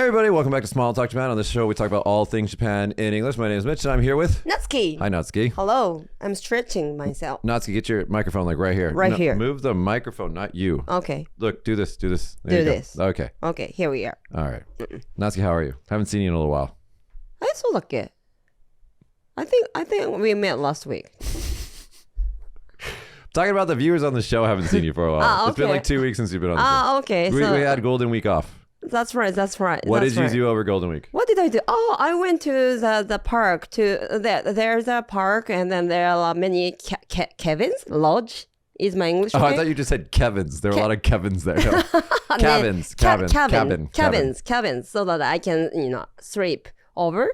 everybody, welcome back to Small Talk Japan. On this show, we talk about all things Japan in English. My name is Mitch, and I'm here with... Natsuki. Hi, Natsuki. Hello. I'm stretching myself. Natsuki, get your microphone like right here. Right here. Move the microphone, not you. Okay. Look, do this. There Do you this. go. Okay. Okay, here we are. All right. Natsuki, how are you? Haven't seen you in a little while. そうだっけ? I think we met last week. Talking about the viewers on the show, haven't seen you for a while. Okay. It's been like 2 weeks since you've been on the show. Okay. We had Golden Week off. That's right. What did you do over Golden Week? What did I do? Oh, I went to the park. There's a park, and then there are many Kevin's Lodge. Is my English okay? Oh, I thought you just said Kevin's. There are a lot of Kevins there. Cabins, so that I can, sleep over.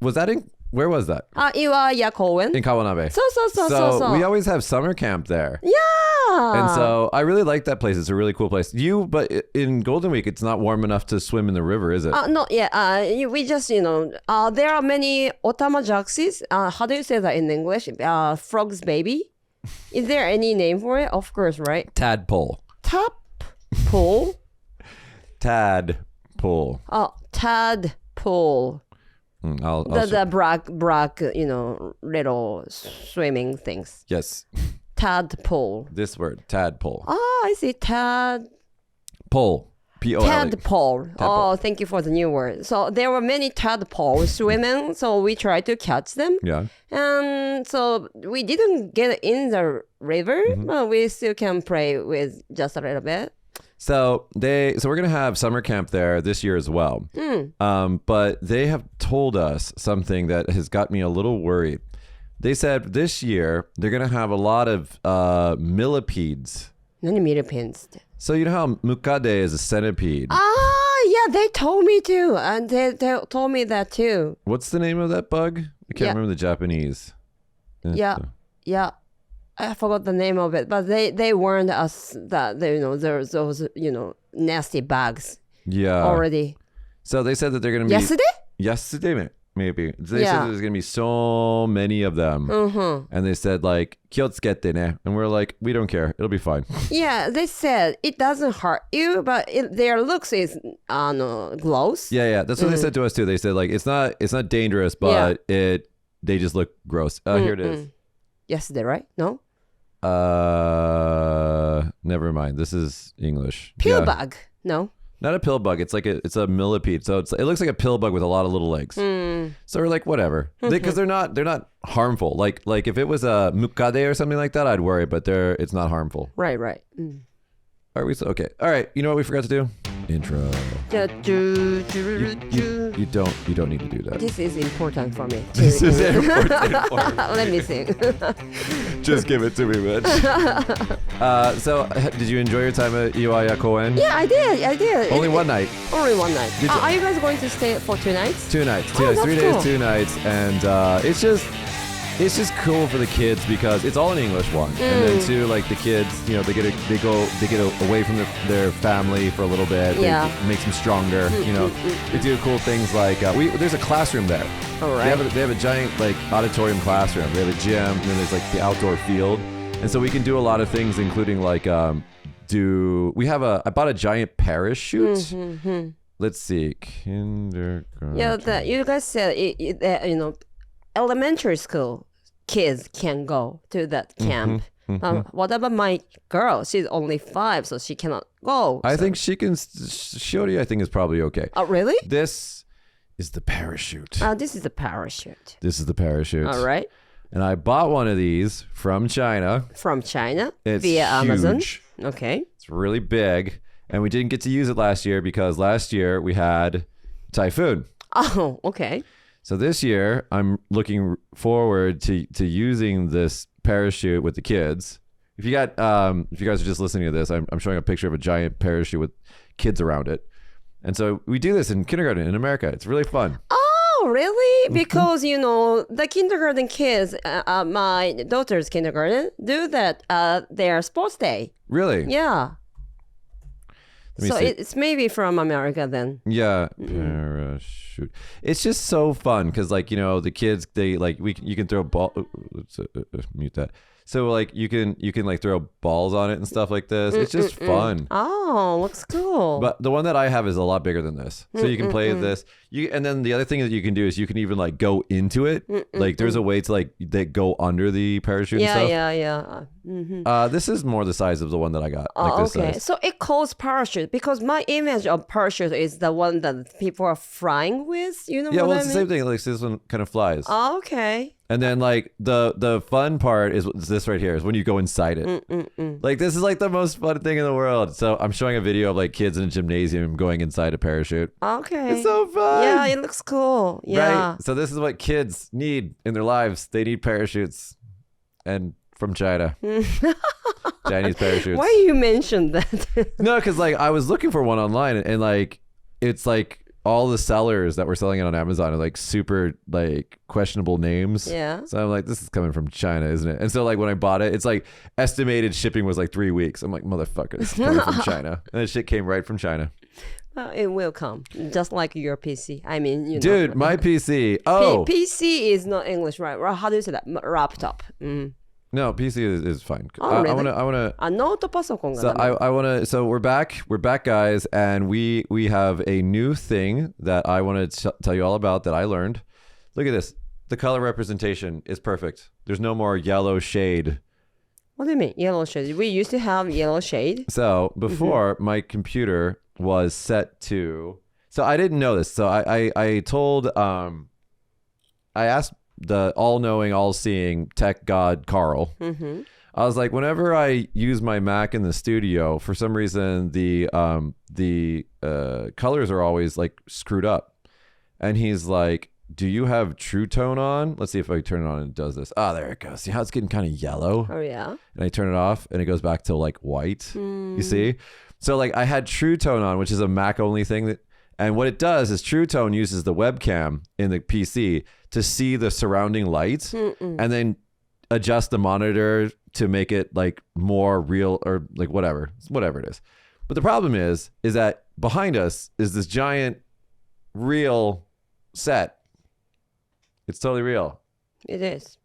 Was that in... Where was that? Koen. In Kawanabe. So we always have summer camp there. Yeah. And so I really like that place. It's a really cool place. But in Golden Week, it's not warm enough to swim in the river, is it? Not yet. We just, there are many otamajaxis. How do you say that in English? Frog's baby. Is there any name for it? Of course, right? Tadpole. Tadpole? Tadpole. Oh, tadpole. The black, little swimming things. Yes. Tadpole. This word, tadpole. Oh, I see. Pole. P-O-L-E. Tadpole. Oh, thank you for the new word. So there were many tadpoles swimming, so we tried to catch them. Yeah. And so we didn't get in the river, but we still can play with just a little bit. So we're gonna have summer camp there this year as well. But they have told us something that has got me a little worried. They said this year they're gonna have a lot of millipedes. 何 millipedes? So you know how mukade is a centipede. Yeah, they told me too, and they told me that too. What's the name of that bug? I can't remember the Japanese. Yeah. I forgot the name of it, but they warned us that there's those nasty bugs. Yeah. Already. So they said that they're gonna be yesterday maybe. They said there's gonna be so many of them, and they said like "kyotsukete ne," and we're like, we don't care, it'll be fine. Yeah, they said it doesn't hurt you, but their looks is gross. Yeah, that's what they said to us too. They said like it's not dangerous, but they just look gross. Here it is. Yesterday, right? No. Never mind. This is English. Pill bug? No. Not a pill bug. It's like it's a millipede. So it looks like a pill bug with a lot of little legs. So we're like, whatever, because they're not harmful. Like if it was a mukade or something like that, I'd worry. But it's not harmful. Right. Are we okay? All right. You know what we forgot to do? Intro. You don't need to do that. This is important for me. This is important for me. Let me sing. Just give it to me, Mitch. So, did you enjoy your time at Iwaya Koen? Yeah, I did. Only one night. Only one night. Are you guys going to stay for 2 nights? 2 nights. 3 days, 2 nights, and it's just cool for the kids because it's all in English, one, and then two, like the kids, they get away from their family for a little bit. Yeah. It makes them stronger. They do cool things like there's a classroom there. All right. They have a giant like auditorium classroom. They have a gym, and then there's like the outdoor field, and so we can do a lot of things, including like I bought a giant parachute. Let's see, kindergarten. Yeah, you guys said elementary school kids can go to that camp. What about my girl? She's only 5, so she cannot go. I think she can. Shiori, I think, is probably okay. Oh, really? This is the parachute. This is the parachute. This is the parachute. All right. And I bought one of these from China. It's via Amazon. Okay. It's really big. And we didn't get to use it last year because last year we had typhoon. Oh, okay. So this year, I'm looking forward to using this parachute with the kids. If you guys are just listening to this, I'm showing a picture of a giant parachute with kids around it. And so we do this in kindergarten in America. It's really fun. Oh, really? Because, the kindergarten kids, my daughter's kindergarten, do that their sports day. Really? Yeah. So it's maybe from America then. Yeah, parachute. It's just so fun because, the kids, you can throw ball. Let's mute that. So like you can like throw balls on it and stuff like this. It's just fun. Oh, looks cool. But the one that I have is a lot bigger than this. So you can play this. And then the other thing that you can do is you can even like go into it. Like there's a way to like they go under the parachute and stuff. Yeah. This is more the size of the one that I got. Oh, like this okay. size. So it calls parachute because my image of parachute is the one that people are flying with. You know Yeah, what well, I it's mean? the same thing. Like this one kind of flies. Oh, okay. And then like the fun part is this right here is when you go inside it. Like this is like the most fun thing in the world. So I'm showing a video of like kids in a gymnasium going inside a parachute. Okay. It's so fun. Yeah, it looks cool. Yeah. Right. So this is what kids need in their lives. They need parachutes, and from China, Chinese parachutes. Why you mentioned that? No, because like I was looking for one online, and like it's like all the sellers that were selling it on Amazon are like super like questionable names. Yeah. So I'm like, this is coming from China, isn't it? And so like when I bought it, it's like estimated shipping was like 3 weeks. I'm like, motherfucker, this is coming from China. And the shit came right from China. Well, it will come, just like your PC. I mean, you know. Dude, my PC. Oh. PC is not English, right? How do you say that? Laptop. No, PC is fine. Oh, really? I wanna. ノートパソコンが So ダメ I wanna. So we're back, guys, and we have a new thing that I want to tell you all about that I learned. Look at this. The color representation is perfect. There's no more yellow shade. What do you mean, yellow shade? We used to have yellow shade. So before my computer was set to. So I didn't know this. So I told I asked the all-knowing, all-seeing tech god Carl. I was like, whenever I use my Mac in the studio, for some reason the colors are always like screwed up. And he's like, do you have True Tone on? Let's see if I turn it on and it does this. Ah, there it goes. See how it's getting kind of yellow? Oh yeah. And I turn it off and it goes back to like white. You see? So like I had True Tone on, which is a Mac only thing and what it does is True Tone uses the webcam in the PC to see the surrounding light and then adjust the monitor to make it like more real or like whatever it is. But the problem is that behind us is this giant real set. It's totally real. It is.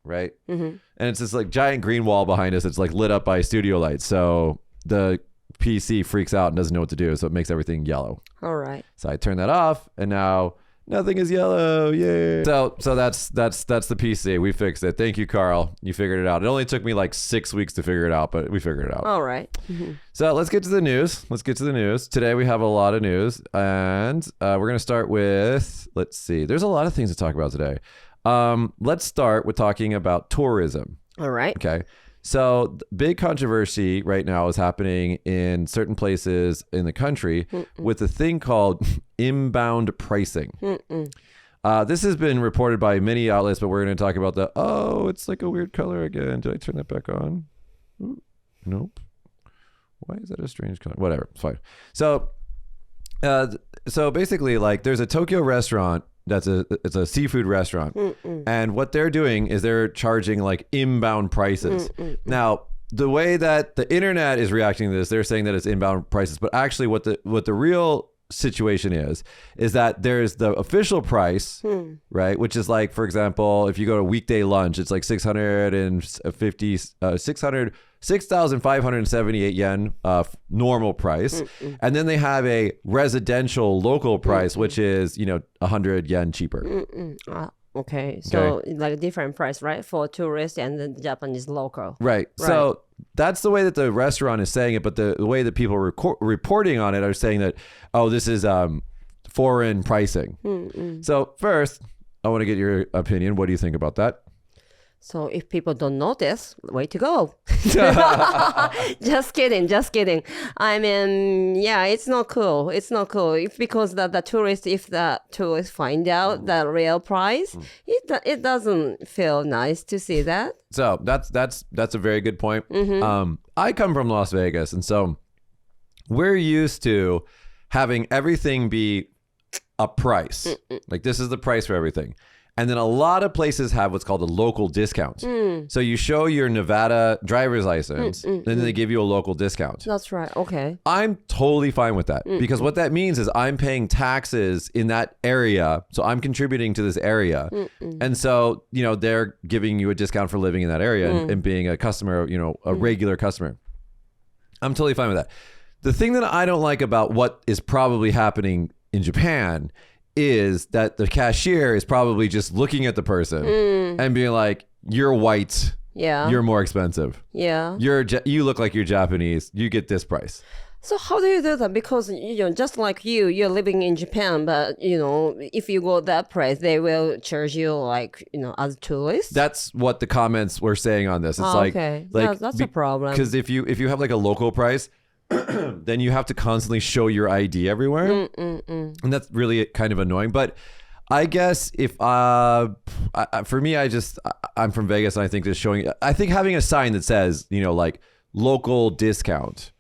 Right? And it's this like giant green wall behind us. It's like lit up by studio lights. So the PC freaks out and doesn't know what to do. So it makes everything yellow. All right. So I turn that off and now nothing is yellow. Yay. So that's the PC. We fixed it. Thank you, Carl. You figured it out. It only took me like 6 weeks to figure it out, but we figured it out. All right. So let's get to the news. Today we have a lot of news and we're going to start with, let's see. There's a lot of things to talk about today. Let's start with talking about tourism. All right. Okay. So big controversy right now is happening in certain places in the country with a thing called inbound pricing. This has been reported by many outlets, but we're going to talk about it's like a weird color again. Did I turn that back on? Ooh, nope. Why is that a strange color? Whatever. It's fine. So basically like there's a Tokyo restaurant it's a seafood restaurant. And what they're doing is they're charging like inbound prices. Now, the way that the internet is reacting to this, they're saying that it's inbound prices, but actually what the real situation is that there's the official price, right? Which is like, for example, if you go to weekday lunch, it's like 6,578 yen normal price. And then they have a residential local price, which is, 100 yen cheaper. Okay. So like a different price, right? For tourists and the Japanese local. Right. So that's the way that the restaurant is saying it. But the way that people are reporting on it are saying that, this is foreign pricing. So first, I want to get your opinion. What do you think about that? So if people don't notice, way to go. Just kidding. I mean, yeah, it's not cool. Because the tourists find out the real price, it doesn't feel nice to see that. So that's a very good point. I come from Las Vegas, and so we're used to having everything be a price. Like this is the price for everything. And then a lot of places have what's called a local discount. So you show your Nevada driver's license, and then they give you a local discount. That's right. Okay. I'm totally fine with that because what that means is I'm paying taxes in that area. So I'm contributing to this area. And so, they're giving you a discount for living in that area and being a customer, a regular customer. I'm totally fine with that. The thing that I don't like about what is probably happening in Japan is that the cashier is probably just looking at the person and being like, you're white. Yeah. You're more expensive. Yeah. You look like you're Japanese. You get this price. So how do you do that? Because, just like you're living in Japan, but, if you go that price, they will charge you as tourist. That's what the comments were saying on this. It's okay. That's a problem. Because if you have like a local price, then you have to constantly show your ID everywhere. And that's really kind of annoying. But I guess if for me, I'm from Vegas, and I think I think having a sign that says, like local discount,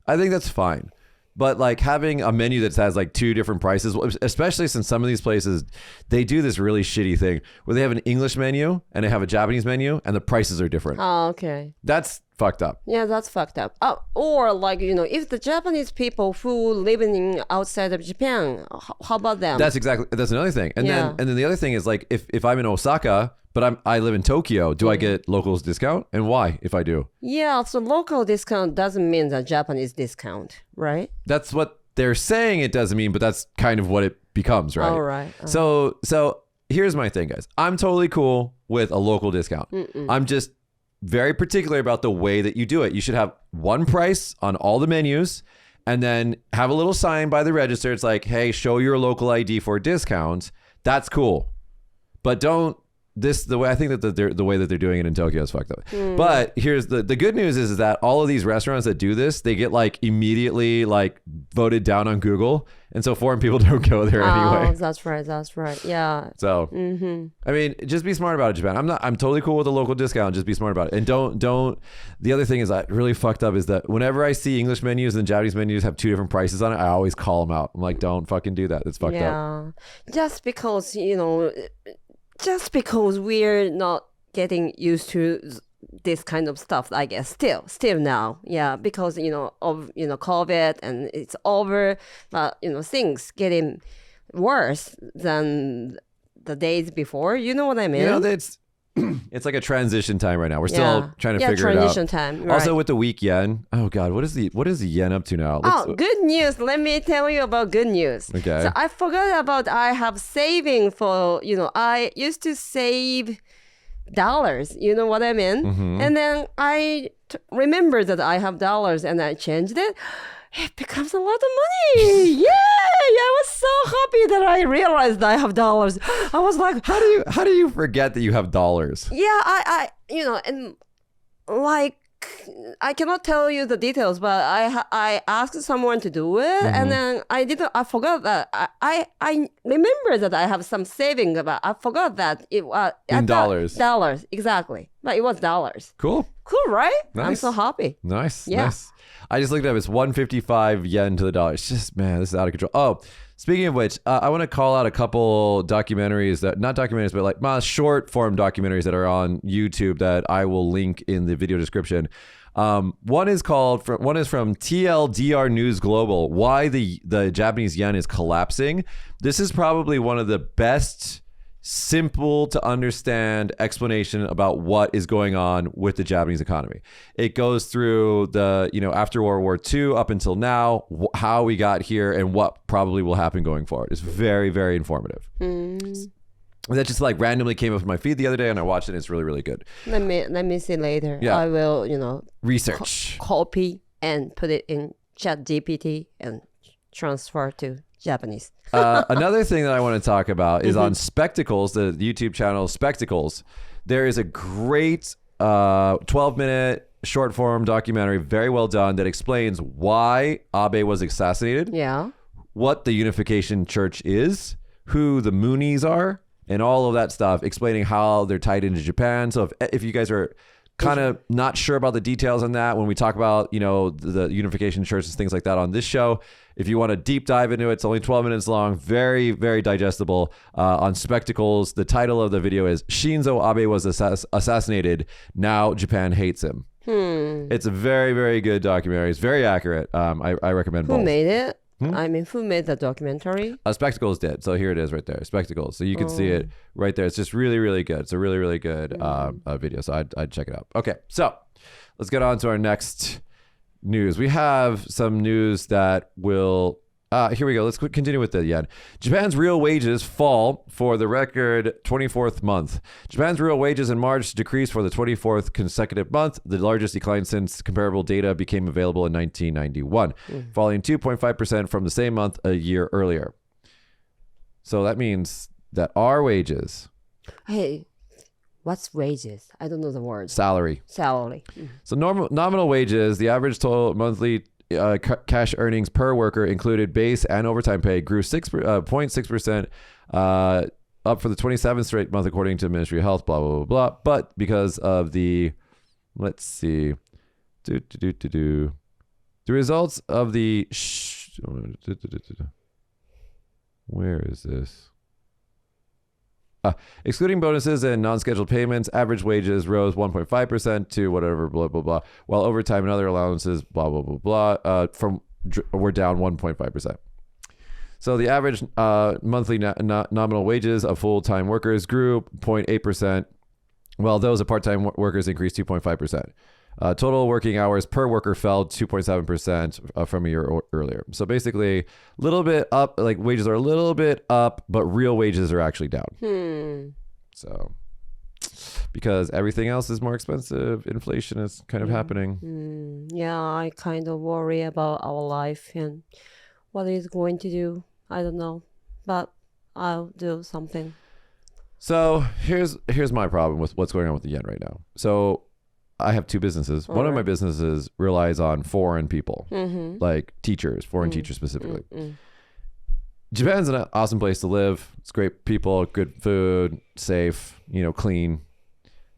I think that's fine. But like having a menu that has like two different prices, especially since some of these places, they do this really shitty thing where they have an English menu and they have a Japanese menu and the prices are different. Oh, okay. That's fucked up. Yeah, that's fucked up. Or if the Japanese people who living outside of Japan, how about them? That's another thing. And then the other thing is like if I'm in Osaka, but I live in Tokyo, do I get locals discount? And why if I do? Yeah, so local discount doesn't mean the Japanese discount, right? That's what they're saying it doesn't mean, but that's kind of what it becomes, right? All right. So here's my thing, guys. I'm totally cool with a local discount. I'm just very particular about the way that you do it. You should have one price on all the menus and then have a little sign by the register. It's like, hey, show your local ID for a discount. That's cool. But don't the way I think that the way that they're doing it in Tokyo is fucked up. But here's the good news is that all of these restaurants that do this, they get like immediately like voted down on Google, and so foreign people don't go there anyway. Oh, that's right. Yeah. So I mean, just be smart about it, Japan. I'm totally cool with a local discount. Just be smart about it, and don't. The other thing is that really fucked up is that whenever I see English menus and Japanese menus have two different prices on it, I always call them out. I'm like, don't fucking do that. It's fucked up. Yeah, just because we're not getting used to this kind of stuff, I guess, still now. Yeah, because, of, COVID and it's over, but, things getting worse than the days before. You know what I mean? It's like a transition time right now. We're still trying to figure it out. Transition time. Right. Also with the weak yen. Oh God, what is the yen up to now? Good news. Let me tell you about good news. Okay. So I forgot about I have saving for, I used to save dollars. You know what I mean? And then I remember that I have dollars and I changed it. It becomes a lot of money. Yay! I was so happy that I realized I have dollars. I was like, how do you forget that you have dollars? Yeah, I and like I cannot tell you the details, but I asked someone to do it, and then I forgot that I remember that I have some saving, but I forgot that it was in dollars. Dollars, exactly. But it was dollars. Cool, right? Nice. I'm so happy. Nice. Yeah. I just looked up. It's 155 yen to the dollar. It's just, man, this is out of control. Oh, speaking of which, I want to call out a couple documentaries not documentaries, but like short form documentaries that are on YouTube that I will link in the video description. One is from TLDR News Global. Why the Japanese yen is collapsing. This is probably one of the best simple to understand explanation about what is going on with the Japanese economy. It goes through the, after World War II up until now, how we got here and what probably will happen going forward. It's very, very informative. That just like randomly came up in my feed the other day and I watched it and it's really, really good. Let me see later. Yeah. I will, research. Copy and put it in ChatGPT and transfer to Japanese. Another thing that I want to talk about is on Spectacles, the YouTube channel Spectacles. There is a great 12-minute short form documentary, very well done, that explains why Abe was assassinated. Yeah. What the Unification Church is, who the Moonies are, and all of that stuff, explaining how they're tied into Japan. So if you guys are kind of not sure about the details on that when we talk about, the unification churches, things like that on this show. If you want to deep dive into it, it's only 12 minutes long. Very, very digestible. On Spectacles, the title of the video is Shinzo Abe was assassinated. Now Japan hates him. It's a very, very good documentary. It's very accurate. I recommend both. Who made it? I mean, who made the documentary? Spectacles did. So here it is right there. Spectacles. So you can see it right there. It's just really, really good. It's a really, really good video. So I'd check it out. Okay. So let's get on to our next news. We have some news that will... here we go. Let's continue with the yen. Japan's real wages fall for the record 24th month. Japan's real wages in March decreased for the 24th consecutive month, the largest decline since comparable data became available in 1991, falling 2.5% from the same month a year earlier. So that means that our wages... Hey, what's wages? I don't know the word. Salary. So nominal wages, the average total monthly cash earnings per worker, included base and overtime pay, grew 0.6% up for the 27th straight month, according to the Ministry of Health, blah, blah, blah, blah. But because of the, let's see, the results of the, where is this? Excluding bonuses and non-scheduled payments, average wages rose 1.5% to whatever, blah, blah, blah, while overtime and other allowances, blah, blah, blah, blah, were down 1.5%. So the average monthly nominal wages of full-time workers grew 0.8%, while those of part-time workers increased 2.5%. Total working hours per worker fell 2.7% from a year earlier. So basically, a little bit up, like wages are a little bit up, but real wages are actually down. So because everything else is more expensive, inflation is kind of happening. Yeah, I kind of worry about our life and what it's going to do. I don't know, but I'll do something. So here's my problem with what's going on with the yen right now. So I have two businesses. One of my businesses relies on foreign people, like teachers, foreign teachers specifically. Japan's an awesome place to live. It's great people, good food, safe, clean.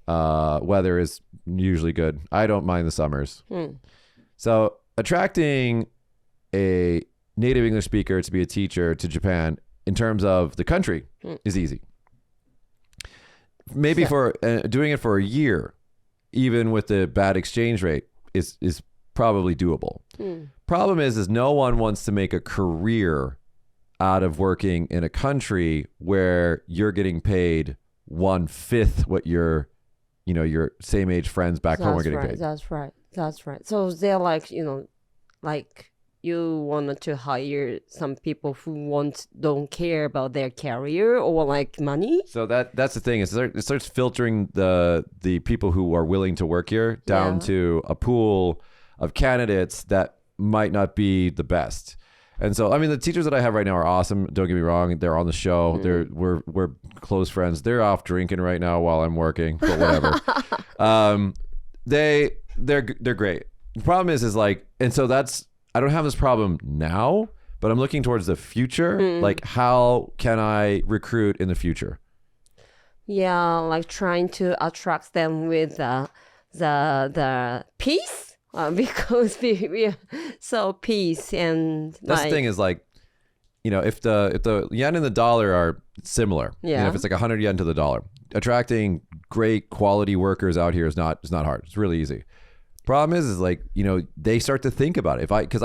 Weather is usually good. I don't mind the summers. So attracting a native English speaker to be a teacher to Japan in terms of the country is easy. Maybe for doing it for a year, even with the bad exchange rate, is probably doable. Problem is no one wants to make a career out of working in a country where you're getting paid 1/5 what your same age friends back home are getting paid. That's right. So they're like, like you wanted to hire some people who don't care about their career or like money. So that's the thing. It starts filtering the people who are willing to work here down to a pool of candidates that might not be the best. And so, I mean, the teachers that I have right now are awesome. Don't get me wrong. They're on the show. We're close friends. They're off drinking right now while I'm working, but whatever. They're great. The problem is like, and so I don't have this problem now, but I'm looking towards the future. Like, how can I recruit in the future? Yeah, like trying to attract them with the peace, because we are so peace and. That's the thing is like, if the yen and the dollar are similar, if it's like 100 yen to the dollar, attracting great quality workers out here is not hard. It's really easy. Problem is like, they start to think about it. Because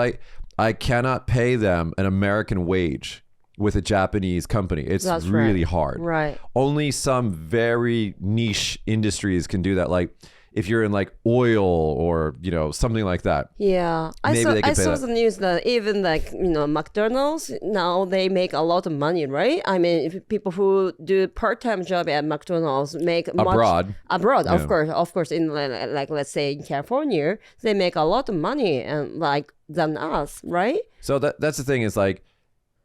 I cannot pay them an American wage with a Japanese company. It's really hard. Right. Only some very niche industries can do that. Like if you're in like oil or, something like that. Yeah. I saw the news that even like, McDonald's, now they make a lot of money, right? I mean, if people who do part-time job at McDonald's make abroad, yeah. Of course, in like, let's say in California, they make a lot of money and than us, right? So that's the thing is like,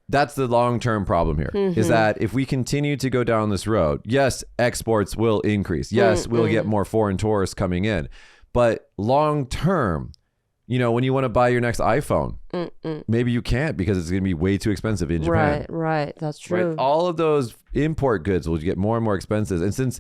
that's the long-term problem here, is that if we continue to go down this road, yes, exports will increase. Yes, we'll get more foreign tourists coming in. But long-term, You know, when you want to buy your next iPhone, maybe you can't because it's going to be way too expensive in Japan. Right. That's true. Right? All of those import goods will get more and more expensive. And since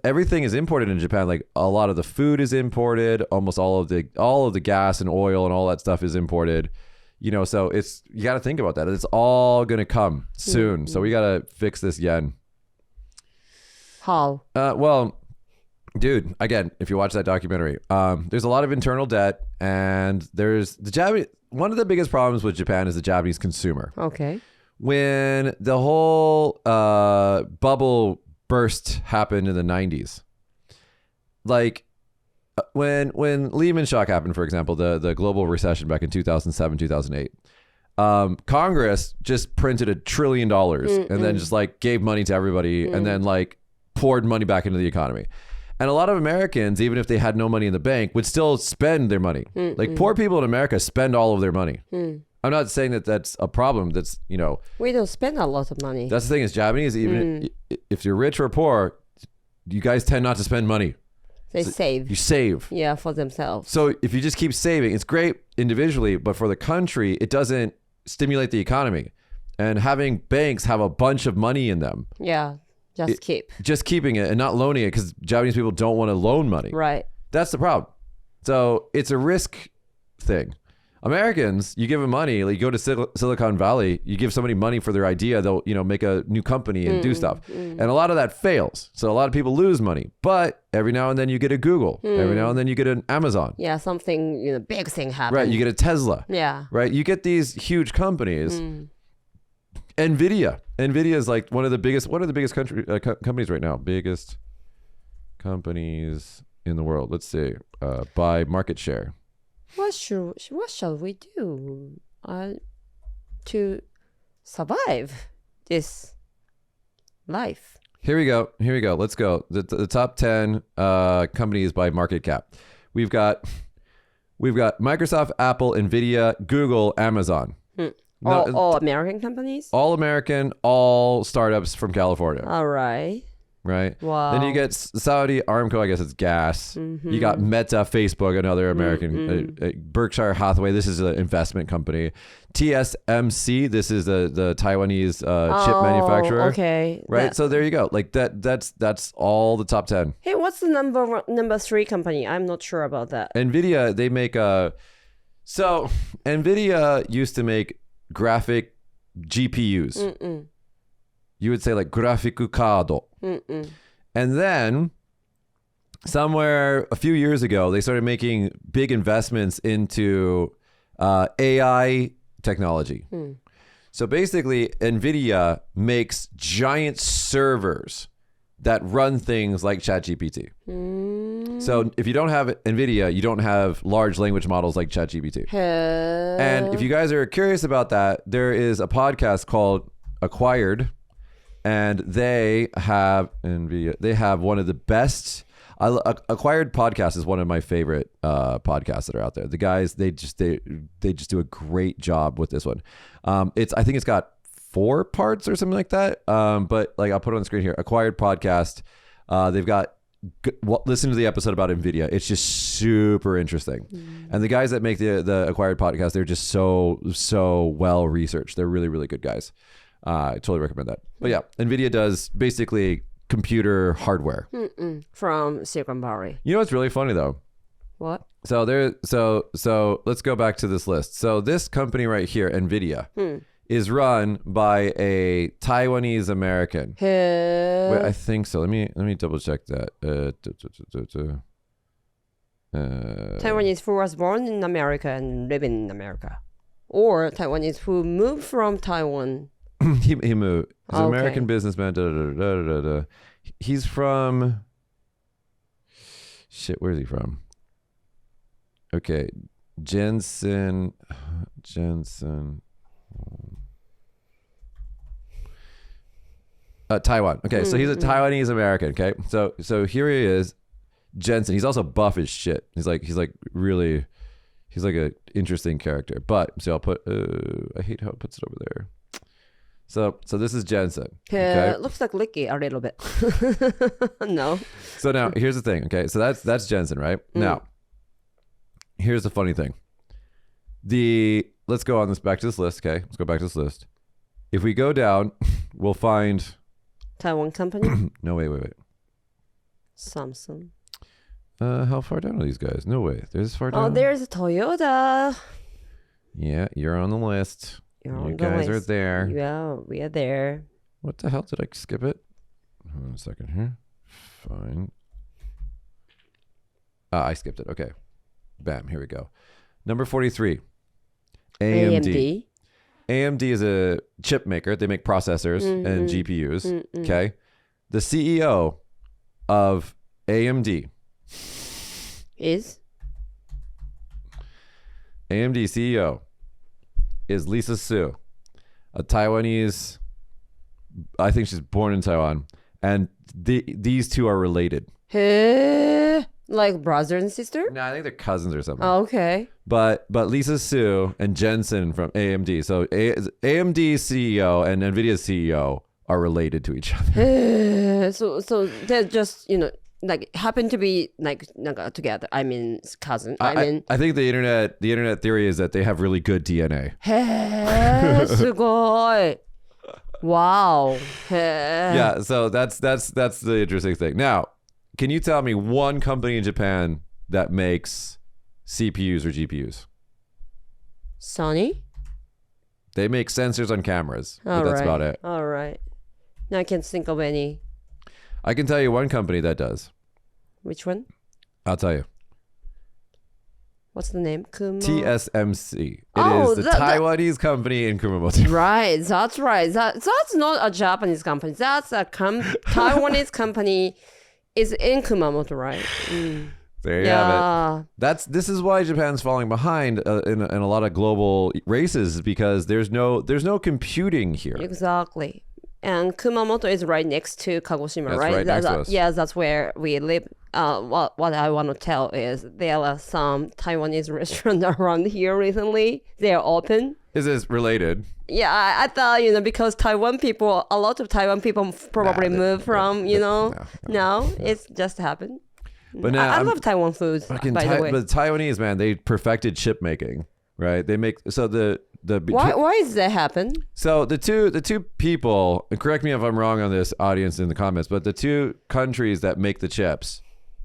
everything is imported in Japan, like a lot of the food is imported, almost all of the gas and oil and all that stuff is imported. You know, so you got to think about that. It's all going to come soon. So we got to fix this yen. How? Well, dude, again, if you watch that documentary, there's a lot of internal debt, and there's one of the biggest problems with Japan is the Japanese consumer. Okay. When the whole bubble burst happened in the 90s, like when Lehman shock happened, for example, the global recession back in 2007, 2008, Congress just printed $1 trillion and then just like gave money to everybody and then like poured money back into the economy. And a lot of Americans, even if they had no money in the bank, would still spend their money. Like poor people in America spend all of their money. I'm not saying that that's a problem. That's, you know. We don't spend a lot of money. That's the thing is Japanese, even if you're rich or poor, you guys tend not to spend money. They save. You save. Yeah, for themselves. So if you just keep saving, it's great individually, but for the country, it doesn't stimulate the economy. And having banks have a bunch of money in them. Yeah. Just keeping it and not loaning it because Japanese people don't want to loan money. Right. That's the problem. So it's a risk thing. Americans, you give them money, like you go to Silicon Valley, you give somebody money for their idea, they'll, you know, make a new company and do stuff. And a lot of that fails. So a lot of people lose money. But every now and then you get a Google. Every now and then you get an Amazon. Yeah, something, you know, big thing happens. Right. You get a Tesla. Yeah. Right. You get these huge companies. Nvidia is like one of the biggest companies right now. Biggest companies in the world. Let's see. By market share. What shall we do to survive this life? Here we go. Let's go. The top 10 companies by market cap. We've got Microsoft, Apple, Nvidia, Google, Amazon. All American companies? All American, all startups from California. All right. Right? Wow. Then you get Saudi Aramco, I guess it's gas. You got Meta, Facebook, another American. Berkshire Hathaway, this is an investment company. TSMC, this is the Taiwanese chip manufacturer. Okay. Right? So there you go. Like that's all the top 10. Hey, what's the number 3 company? I'm not sure about that. Nvidia, they make so Nvidia used to make graphic GPUs. You would say like grafiku card. And then somewhere a few years ago, they started making big investments into AI technology. So basically, Nvidia makes giant servers that run things like ChatGPT. So if you don't have Nvidia, you don't have large language models like ChatGPT. And if you guys are curious about that, there is a podcast called Acquired, and they have Nvidia. They have one of the best. Acquired podcast is one of my favorite podcasts that are out there. The guys, they just do a great job with this one. I think it's got 4 parts or something like that. But like I'll put it on the screen here. Acquired podcast. They've got listen to the episode about Nvidia. It's just super interesting. And the guys that make the Acquired podcast, they're just so well researched. They're really, really good guys. I totally recommend that. But yeah, Nvidia does basically computer hardware from Silicon Valley. You know what's really funny though? What? So let's go back to this list. So this company right here, Nvidia, is run by a Taiwanese American. Wait, I think so. Let me double check that. Taiwanese who was born in America and live in America, or Taiwanese who moved from Taiwan. He moved. He's an American businessman. He's from. Shit, where's he from? Okay, Jensen. Taiwan. Okay, so he's a Taiwanese American. Okay, so here he is, Jensen. He's also buff as shit. He's like really, he's like an interesting character. But so I'll put. I hate how it puts it over there. So this is Jensen. Okay? Looks like Licky a little bit. No. So now here's the thing. Okay, so that's Jensen, right? Now, here's the funny thing. Let's go on this back to this list. Okay, let's go back to this list. If we go down, we'll find Taiwan company. no, wait. Samsung. How far down are these guys? No way. They're this far down. Oh, there's Toyota. Yeah, you're on the list. You're You on the guys are list. there. Yeah, we are there. What the hell? Did I skip it? Hold on a second here. Fine. I skipped it. Okay. Bam. Here we go. Number 43. AMD. AMD is a chip maker. They make processors and GPUs. Okay. The CEO of AMD Is? AMD CEO is Lisa Su, a Taiwanese. I think she's born in Taiwan, and these two are related. Hey, like brother and sister? No, I think they're cousins or something. Oh, okay. But Lisa Su and Jensen from AMD. So AMD CEO and Nvidia CEO are related to each other. So they're just like happen to be like together. I mean cousin. I think the internet theory is that they have really good DNA. へーすごい Wow. Yeah, so that's the interesting thing. Now, can you tell me one company in Japan that makes CPUs or GPUs? Sony? They make sensors on cameras, but that's about it. All right. Now I can't think of any. I can tell you one company that does. Which one? I'll tell you. What's the name? TSMC. It Oh, is the Taiwanese company in Kumamoto. Right, that's right. That's not a Japanese company. That's a Taiwanese company. Is in Kumamoto, right? There you have it. This is why Japan's falling behind in a lot of global races, because there's no computing here. Exactly. And Kumamoto is right next to Kagoshima, That's right? right next to us. Yeah, that's where we live. What I want to tell is there are some Taiwanese restaurants around here recently. They are open. Is this related? Yeah, I thought, because a lot of Taiwan people probably moved from, No, it's just happened. But now I love Taiwan food, by the way. But Taiwanese, man, they perfected chip making, right? They make, so Why does that happen? So the two people, and correct me if I'm wrong on this, audience, in the comments, but the two countries that make the chips,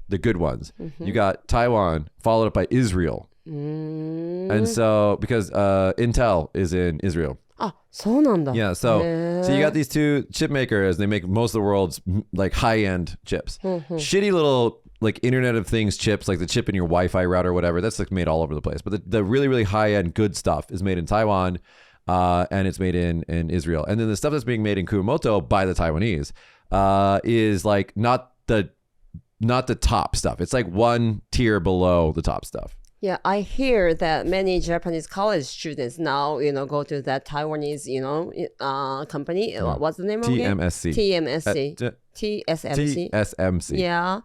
the good ones, you got Taiwan, followed up by Israel. And so, because Intel is in Israel. Ah, そうなんだ. Yeah, so you got these two chip makers, and they make most of the world's like high-end chips. Shitty little like Internet of Things chips, like the chip in your Wi-Fi router or whatever, that's like made all over the place. But the really, really high-end good stuff is made in Taiwan, and it's made in Israel. And then the stuff that's being made in Kumamoto by the Taiwanese is like not the top stuff. It's like one tier below the top stuff. Yeah, I hear that many Japanese college students now, go to that Taiwanese, company. What's the name of it? TMSC. TMSC. TSMC. TSMC. Yeah.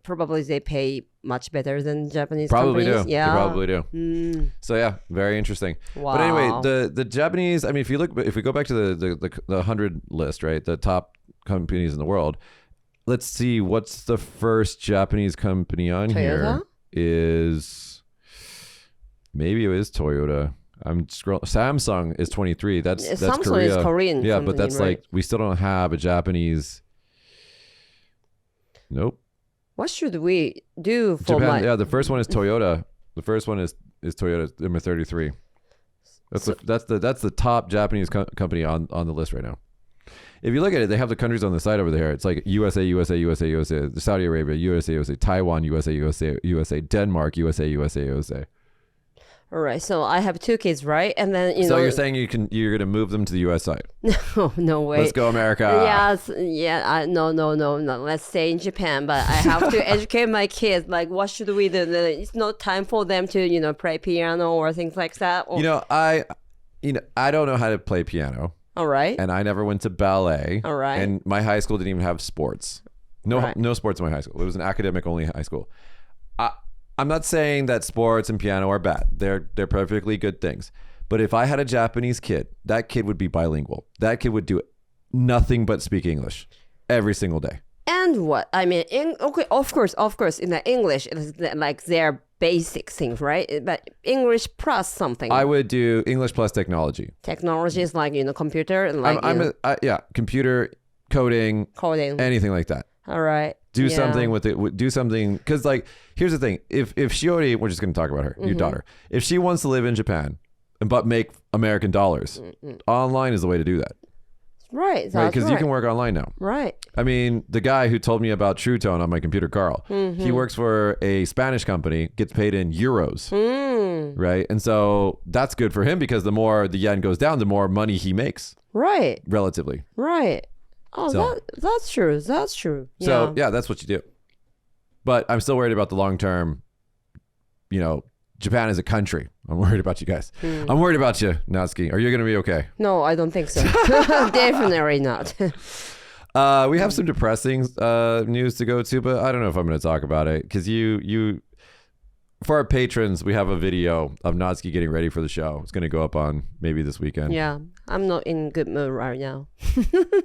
Probably they pay much better than Japanese Probably companies. do. Yeah. They probably do. So yeah, very interesting. Wow. But anyway, the Japanese, I mean, if we go back to the 100 list, right? The top companies in the world. Let's see, what's the first Japanese company on Toyota? here? Maybe it is Toyota. I'm scrolling. Samsung is 23. That's Samsung Korea. is Korean. Yeah, company, but that's right? like, we still don't have a Japanese. Nope. What should we do for Japan? Yeah, the first one is Toyota. The first one is Toyota, number 33. That's the top Japanese company on the list right now. If you look at it, they have the countries on the side over there. It's like USA, Saudi Arabia, USA, Taiwan, USA, Denmark, USA. All right, so I have two kids, right? And then So you're saying you're gonna move them to the US side? No way. Let's go, America. Yes, yeah. No. Let's stay in Japan, but I have to educate my kids. Like, what should we do? It's not time for them to play piano or things like that. Or... I don't know how to play piano. All right. And I never went to ballet. All right. And my high school didn't even have sports. No sports in my high school. It was an academic only high school. I'm not saying that sports and piano are bad. They're perfectly good things. But if I had a Japanese kid, that kid would be bilingual. That kid would do nothing but speak English every single day. And what? I mean, okay, of course, in the English, it's like their basic things, right? But English plus something. I would do English plus technology. Technology is like, computer and like, computer, coding, anything like that. All right. Do something with it. Do something. Because, like, here's the thing. If Shiori, we're just going to talk about her, your daughter. If she wants to live in Japan, but make American dollars, online is the way to do that. Right. Because you can work online now. Right. I mean, the guy who told me about True Tone on my computer, Carl, he works for a Spanish company, gets paid in euros. Right. And so that's good for him because the more the yen goes down, the more money he makes. Right. Relatively. Right. Oh, so, that's true. That's true. Yeah. So, yeah, that's what you do. But I'm still worried about the long term, Japan as a country. I'm worried about you guys. I'm worried about you, Natsuki. Are you going to be okay? No, I don't think so. Definitely not. We have some depressing news to go to, but I don't know if I'm going to talk about it because you, for our patrons, we have a video of Natsuki getting ready for the show. It's going to go up on maybe this weekend. Yeah, I'm not in good mood right now.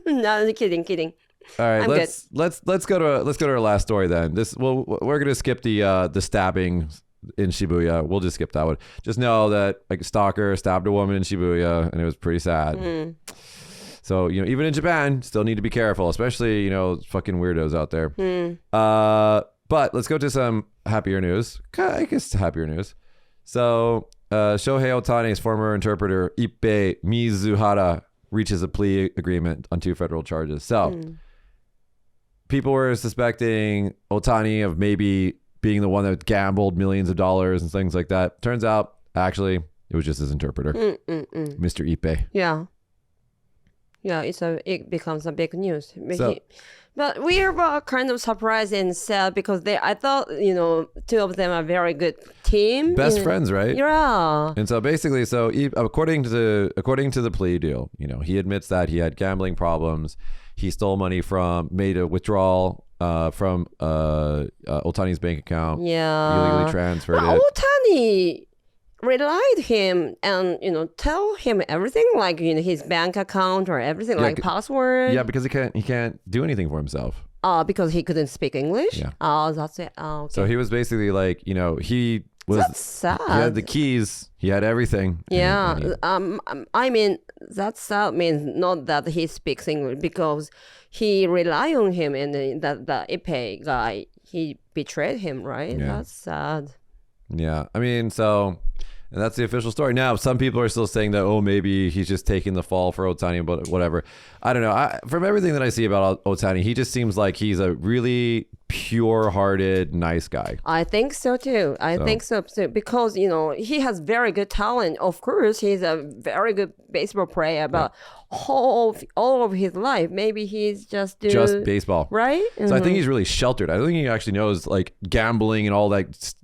No, kidding. All right, let's go to our last story then. We're going to skip the stabbing in Shibuya. We'll just skip that one. Just know that like a stalker stabbed a woman in Shibuya and it was pretty sad. So, even in Japan, still need to be careful, especially, fucking weirdos out there. But let's go to some happier news. I guess happier news. So, Shohei Otani's former interpreter, Ippei Mizuhara, reaches a plea agreement on 2 federal charges. So, people were suspecting Otani of maybe being the one that gambled millions of dollars and things like that. Turns out, actually, it was just his interpreter, Mr. Ippei. Yeah. Yeah, it becomes a big news. But we are kind of surprised and sad because I thought, 2 of them are very good team. Best friends, right? Yeah. And so basically, according to the plea deal, he admits that he had gambling problems. He stole money made a withdrawal from Otani's bank account. Yeah. Illegally transferred it. Otani relied him and tell him everything like his bank account or everything like password. Yeah, because he can't do anything for himself. Because he couldn't speak English. Yeah. Oh, that's it. Oh, okay. So he was basically like he was. That's sad. He had the keys. He had everything. Yeah. I mean, that's sad means not that he speaks English because he relied on him and the Ippei guy he betrayed him, right? Yeah. That's sad. Yeah. I mean, and that's the official story. Now, some people are still saying that, maybe he's just taking the fall for Otani, but whatever. I don't know. From everything that I see about Otani, he just seems like he's a really pure-hearted, nice guy. I think so, too. I think so, too. Because, he has very good talent. Of course, he's a very good baseball player, but all of his life, maybe he's just baseball. Right? So I think he's really sheltered. I don't think he actually knows, like, gambling and all that,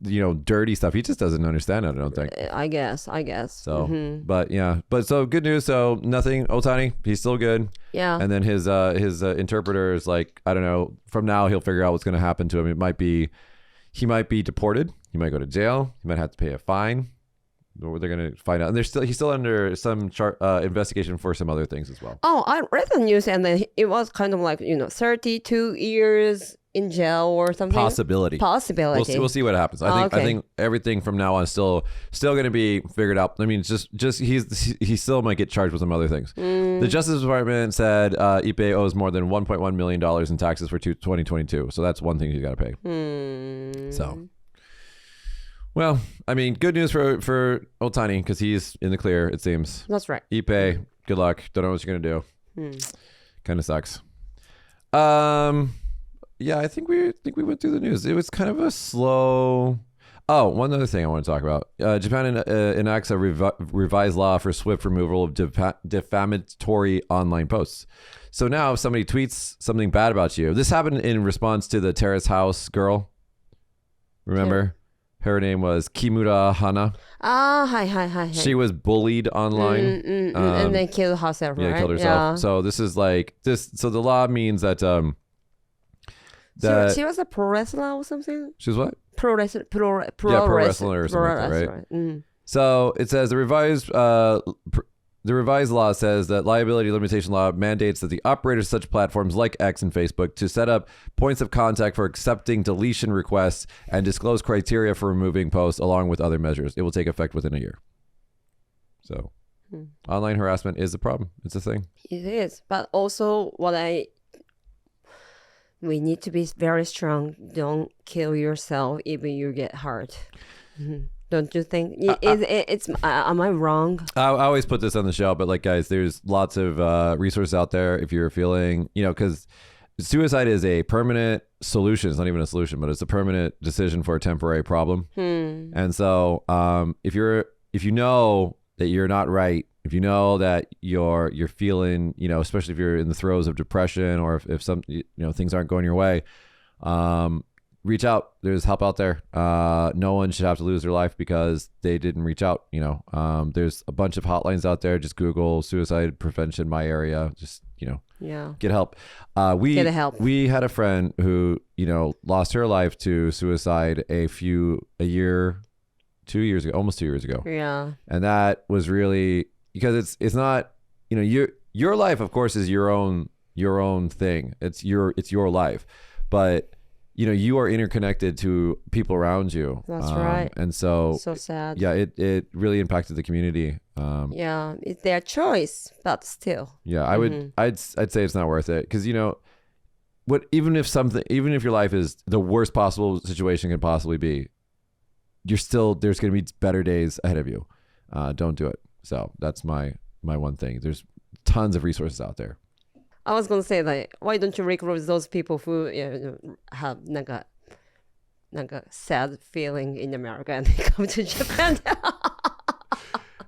dirty stuff. He just doesn't understand it, I don't think. I guess. So, but so good news. So nothing, Otani, he's still good. Yeah. And then his interpreter is like, I don't know, from now he'll figure out what's going to happen to him. He might be deported. He might go to jail. He might have to pay a fine. Or they're going to find out. And he's still under some investigation for some other things as well. Oh, I read the news and then it was kind of like, 32 years in jail or something. Possibility. We'll see what happens. I think everything from now on is still going to be figured out. I mean, just he still might get charged with some other things. The Justice Department said Ippei owes more than $1.1 million in taxes for 2022. So that's one thing he's got to pay. So, well, I mean, good news for Otani because he's in the clear, it seems. That's right. Ippei, good luck. Don't know what you're going to do. Kind of sucks. Yeah, I think we went through the news. It was kind of a slow. Oh, one other thing I want to talk about. Japan enacts a revised law for swift removal of defamatory online posts. So now if somebody tweets something bad about you, this happened in response to the Terrace House girl. Remember? Her name was Kimura Hana. Hi. She was bullied online. And then killed herself, right? Yeah, killed herself. Yeah. So this is like this. So the law means that she was a pro wrestler or something. She was what? Pro wrestler or something like that, right? So it says the revised the revised law says that liability limitation law mandates that the operators of such platforms like X and Facebook to set up points of contact for accepting deletion requests and disclose criteria for removing posts along with other measures. It will take effect within a year. So online harassment is a problem. It's a thing. It is. But also we need to be very strong. Don't kill yourself even you get hurt. Don't you think? Am I wrong? I always put this on the show, but like, guys, there's lots of resources out there if you're feeling, because suicide is a permanent solution. It's not even a solution, but it's a permanent decision for a temporary problem. And so if you know that you're not right, if you know that you're feeling, especially if you're in the throes of depression or if some, things aren't going your way, reach out. There's help out there. No one should have to lose their life because they didn't reach out. There's a bunch of hotlines out there. Just Google suicide prevention, my area. Just, get help. Get help. We had a friend who, lost her life to suicide almost 2 years ago. Yeah. And that was really, because it's not, your life, of course, is your own thing. It's your life, but you are interconnected to people around you. That's right. And so sad. Yeah, it really impacted the community. Yeah, it's their choice, but still. Yeah, I'd say it's not worth it because even if your life is the worst possible situation can possibly be, there's going to be better days ahead of you. Don't do it. So that's my one thing. There's tons of resources out there. I was going to say, like, why don't you recruit those people who have sad feeling in America and they come to Japan?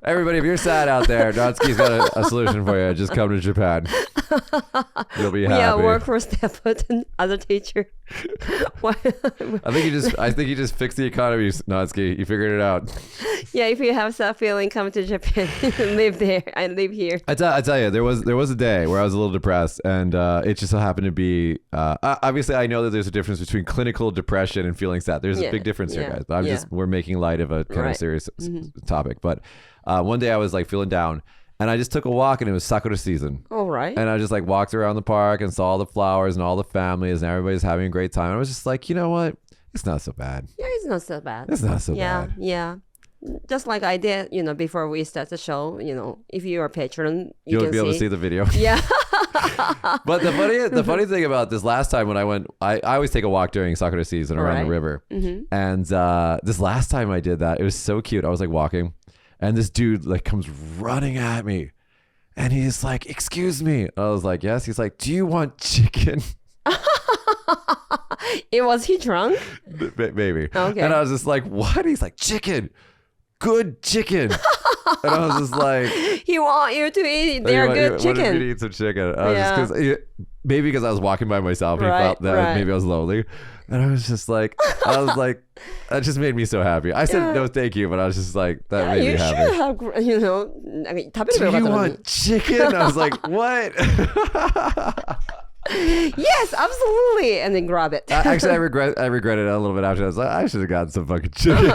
Everybody, if you're sad out there, Natsuki's got a solution for you. Just come to Japan. You'll be happy. Yeah, work for Stapleton as a teacher. I think you just fixed the economy, Natsuki. You figured it out. Yeah, if you have sad feeling, come to Japan. Live there. I live here. I tell you, there was a day where I was a little depressed, and it just so happened to be. Obviously, I know that there's a difference between clinical depression and feeling sad. There's a big difference here, guys. But we're making light of a kind of serious topic. But one day I was like feeling down. And I just took a walk, and it was sakura season. All right. And I just like walked around the park and saw all the flowers and all the families, and everybody's having a great time. And I was just like, you know what? It's not so bad. Yeah, it's not so bad. It's not so bad. Yeah. Just like I did, before we start the show, if you're a patron, you'll be able to see the video. Yeah. But the funny thing about this last time when I went, I always take a walk during sakura season around the river. And this last time I did that, it was so cute. I was like walking. And this dude like comes running at me, and he's like, "Excuse me." I was like, "Yes." He's like, "Do you want chicken?" Was he drunk? Maybe. Okay. And I was just like, "What?" He's like, "Chicken, good chicken." And I was just like, "He want you to eat their good chicken." Wanted me to eat some chicken. Maybe because I was walking by myself, he felt that maybe I was lonely. And I was just like, that just made me so happy. I said, no, thank you. But I was just like, that made me happy. You should have, do you want chicken? I was like, what? Yes, absolutely. And then grab it. Actually, I regretted it a little bit after. I was like, I should have gotten some fucking chicken.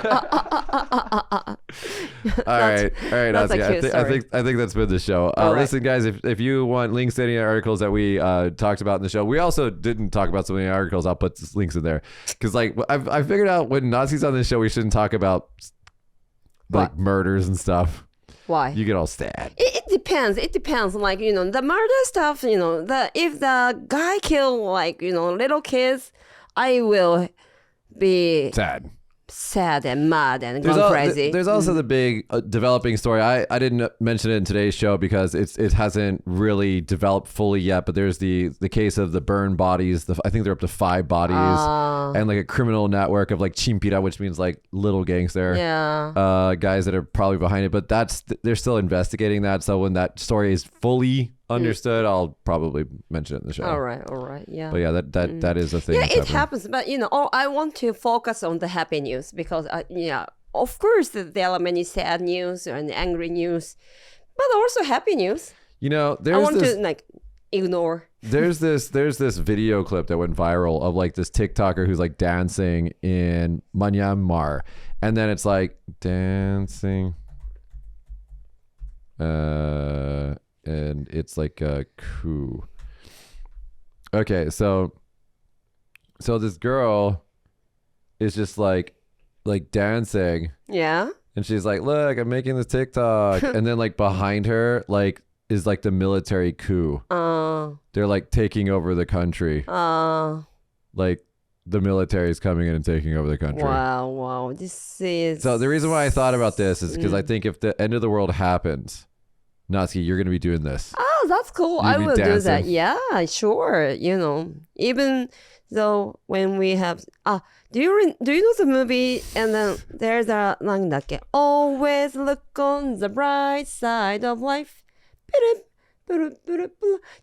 All right. I think that's been the show. Listen, guys, if you want links to any articles that we talked about in the show, we also didn't talk about so many articles. I'll put links in there because, like, I figured out when Nazi's on this show, we shouldn't talk about like murders and stuff. Why? You get all sad. It depends. It depends. Like, the murder stuff, if the guy killed, like, little kids, I will be sad and mad and going crazy. There's also the big developing story. I didn't mention it in today's show because it hasn't really developed fully yet, but there's the case of the burned bodies. I think they're up to 5 bodies and like a criminal network of like chimpira, which means like little gangster guys that are probably behind it. But they're still investigating that. So when that story is fully understood, I'll probably mention it in the show. All right, yeah. But yeah, that is a thing. Yeah, it happens. But I want to focus on the happy news because of course there are many sad news and angry news, but also happy news. There's I want to like ignore. There's this video clip that went viral of like this TikToker who's like dancing in Myanmar, and then it's like dancing and it's like a coup. Okay, so this girl is just like dancing, Yeah. and she's like, "Look, I'm making this TikTok," and then like behind her like is like the military coup. They're like taking over the country. Like the military is coming in and taking over the country. Wow. This is. So the reason why I thought about this is because I think if the end of the world happens, Natsuki, you're going to be doing this. Oh, that's cool. I be will do that. dancing. Yeah, sure. Even though when we have do you know the movie? And then there's a なんだっけ? Always look on the bright side of life.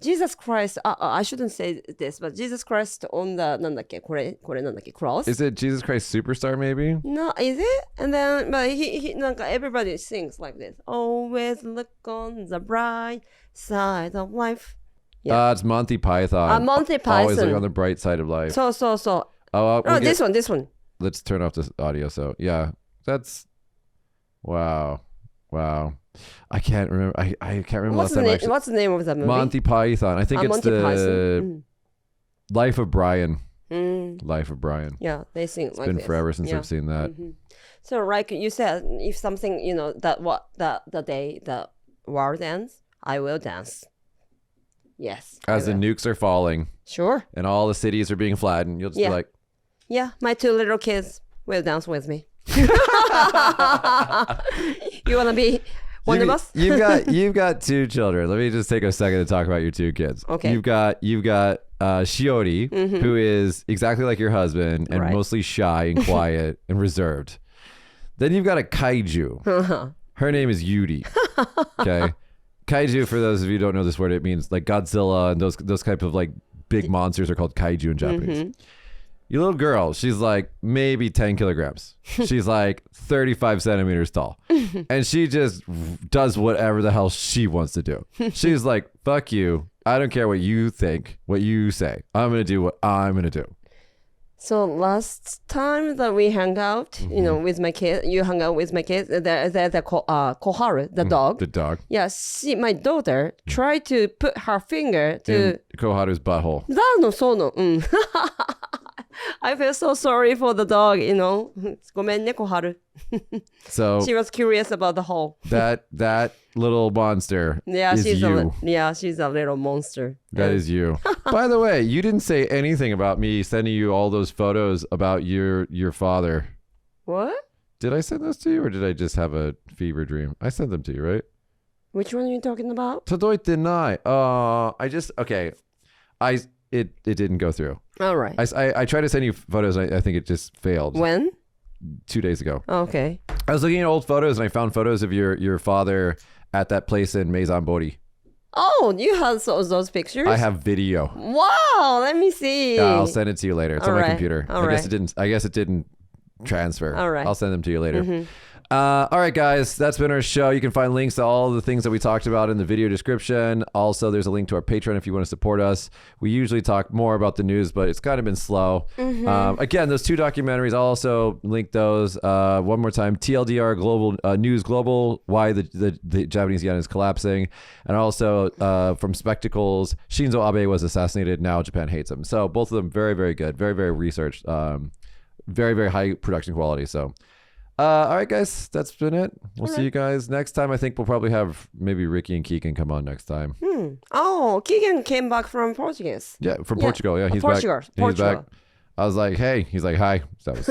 Jesus Christ. I shouldn't say this, but Jesus Christ on the なんだっけ? これなんだっけ? Cross? Is it Jesus Christ Superstar maybe? No, is it? And then, but he なんか everybody sings like this. Always look on the bright side of life. Yeah. It's Monty Python. Monty Always look Python. on the bright side of life. So. Oh, we'll This one. Let's turn off this audio. So yeah, that's wow. I can't remember. I can't remember What's the name of the movie? Monty Python. I think it's Monty the Python. Life of Brian. Life of Brian. Yeah, they sing It's like been this. forever since Yeah. I've seen that. So like you said, if something, the day the world ends, I will dance. Yes. As the nukes are falling Sure. and all the cities are being flattened, you'll just be like, Yeah, my 2 little kids will dance with me. You wanna be one of us? You've got 2 children. Let me just take a second to talk about your 2 kids. Okay. You've got Shiori, who is exactly like your husband and Right. mostly shy and quiet and reserved. Then you've got a kaiju. Her name is Yuri. Okay. Kaiju, for those of you who don't know this word, it means like Godzilla and those type of like big monsters are called kaiju in Japanese. Your little girl, she's like maybe 10 kilograms. She's like 35 centimeters tall. And she just does whatever the hell she wants to do. She's like, fuck you. I don't care what you think, what you say. I'm going to do what I'm going to do. So last time that we hung out, with my kid, you hung out with my kids, the Koharu, the dog. The dog. Yeah, my daughter tried to put her finger to... In Koharu's butthole. I feel so sorry for the dog, ごめんね, Koharu. So She was curious about the hole. that little monster Yeah, is she's you. she's a little monster. That is you. By the way, you didn't say anything about me sending you all those photos about your father. What? Did I send those to you, or did I just have a fever dream? I sent them to you, right? Which one are you talking about? 届いてない. It didn't go through. All right. I tried to send you photos, and I think it just failed. When? 2 days ago. Okay. I was looking at old photos, and I found photos of your father at that place in Maison Bori. Oh, you have those pictures? I have video. Wow, let me see. I'll send it to you later. It's on All my right. computer. All I guess it didn't transfer. All right. I'll send them to you later. All right, guys, that's been our show. You can find links to all the things that we talked about in the video description. Also, there's a link to our Patreon if you want to support us. We usually talk more about the news, but it's kind of been slow. Again, those 2 documentaries, I'll also link those one more time. TLDR Global News Global, why the Japanese yen is collapsing. And also from Spectacles, Shinzo Abe was assassinated. Now Japan hates him. So both of them very, very good. Very, very researched. Very, very high production quality. So... all right, guys, that's been it. We'll see you guys next time. I think we'll probably have maybe Ricky and Keegan come on next time. Oh, Keegan came back from Portuguese. Yeah, from Portugal. Yeah, he's Portugal. back. He's back. I was like, hey. He's like, hi. That was,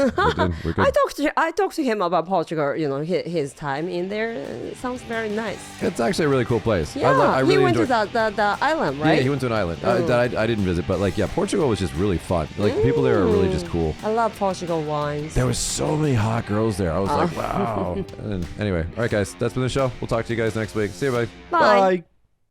we're good. I talked to him about Portugal, his time in there. And it sounds very nice. It's actually a really cool place. Yeah, I really he went to enjoyed the island, right? Yeah, he went to an island that I didn't visit. But like, yeah, Portugal was just really fun. Like, the people there are really just cool. I love Portugal wines. There was so many hot girls there. I was like, wow. And anyway, all right, guys, that's been the show. We'll talk to you guys next week. See you, bye. Bye.